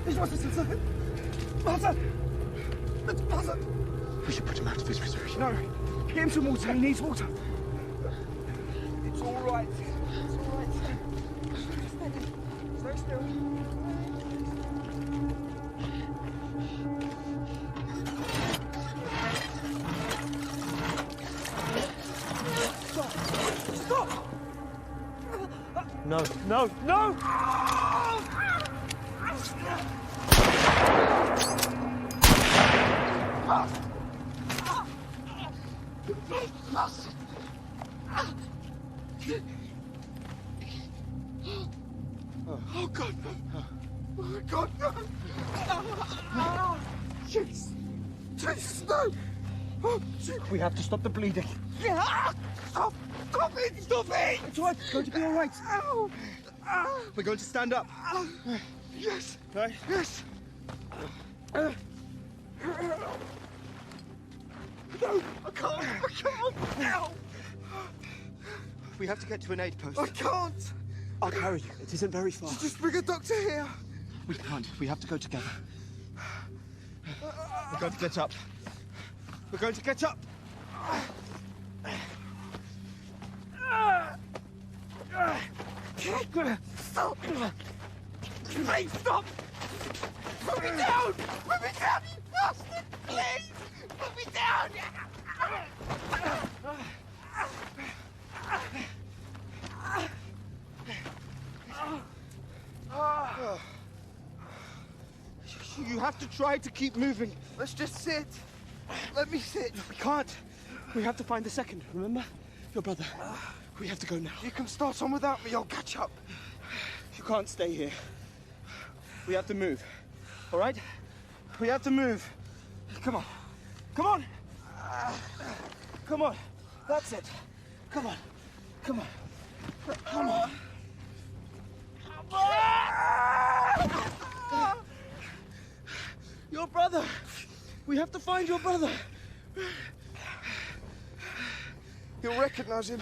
Ich muss es jetzt sein. Warte! Warte! We should put him out of his misery. No, get him some water. He needs water. It's all right. It's all right. Stay still. Stop! Stop! No, no, no! Oh God, no! Oh God, no! Jeez! Jeez, no! Oh, jeez. We have to stop the bleeding. Stop! Stop it! Stop it! It's all right. It's going to be all right. Ow! We're going to stand up. Yes! Right? Yes! No! I can't! I can't! Ow! We have to get to an aid post. I can't! I'll carry you. It isn't very far. Just bring a doctor here! We can't. We have to go together. We're going to get up. We're going to get up. Stop! Please stop! Put me down! Put me down, you bastard! Please! Put me down! You have to try to keep moving. Let's just sit. Let me sit. We can't. We have to find the second, remember? Your brother. We have to go now. You can start on without me. I'll catch up. You can't stay here. We have to move. All right? We have to move. Come on. Come on. Come on. That's it. Come on. Come on. Come on. Your brother. We have to find your brother. You'll recognize him.